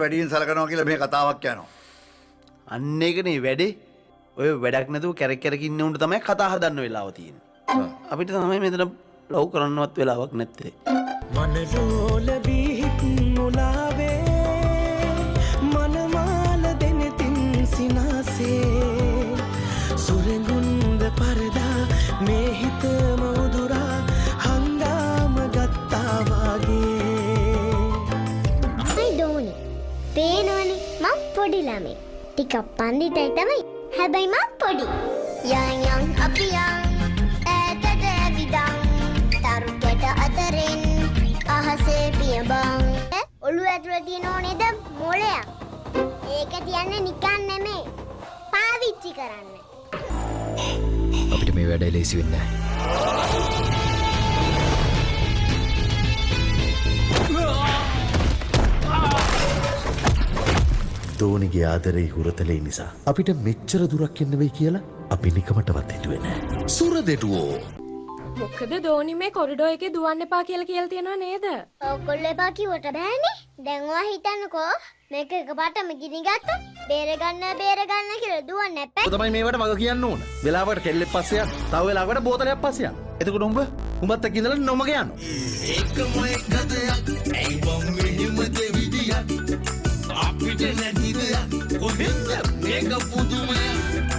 වැඩියෙන් සලකනවා කියලා මේ කතාවක් යනවා. අන්න ඒකනේ වැඩේ. ඔය වැඩක් නැතුව කැරක් කැරක ඉන්න උන්ට තමයි කතා හදන්න වෙලාව තියෙන්නේ. අපිට තමයි මෙතන ලව් කරන්නවත් වෙලාවක් නැත්තේ. මනලෝල බීහිත් මුලාවේ මනමාල දෙනෙතින් සිනාසේ සුරඟුන්ද පරදා මේ හිතම උදුරා හංගාම ගත්තාවාගේ. අයි ඩෝනි පේනවනේ මං පොඩි ළමෙක් ටිකක් පන්දිතයි තමයි හැබැයි මං පොඩි යන් යන් අපි යන් ඈතට ඇවිදන් තරුකැට අතරින් අහසේ පියබං ඔළුව ඇතුළේ තියෙන ඕනේද මොලයක් ඒක තියන්නේ නිකන් නෙමෙයි පාවිච්චි කරන්න අපිට මේ වැඩේ ලේසි වෙන්නේ නැහැ. දෝනිගේ ආදරේ හුරතලේ නිසා අපිට මෙච්චර දුරක් එන්න වෙයි කියලා අපි නිකමටවත් හිතුවේ නෑ. සුරදෙටුවෝ මොකද දෝනි මේ කොරිඩෝ එකේ දුවන්න එපා කියලා තියෙනවා නේද? ඔයගොල්ලෝ එපා කිව්වට බෑනේ. දැන් ඔයා හිතන්නකෝ මේක එකපාරටම ගිනි ගත්තා. බේර ගන්න කියලා දුවන්න එපා. ඔය තමයි මේවට මග කියන්න ඕන. වෙලාවකට කෙල්ලෙක් පස්සේ යන්න. තව වෙලාවකට බෝතලයක් පස්සේ යන්න. එතකොට උඹත් එක්ක ඉඳලා නොමග යන්න. ඒකම එක් ගතයක් ඇයි බම් මෙහෙම දෙවිදියක් අපිට නැති දෙයක් කොහෙන්ද මේක පුදුමයක්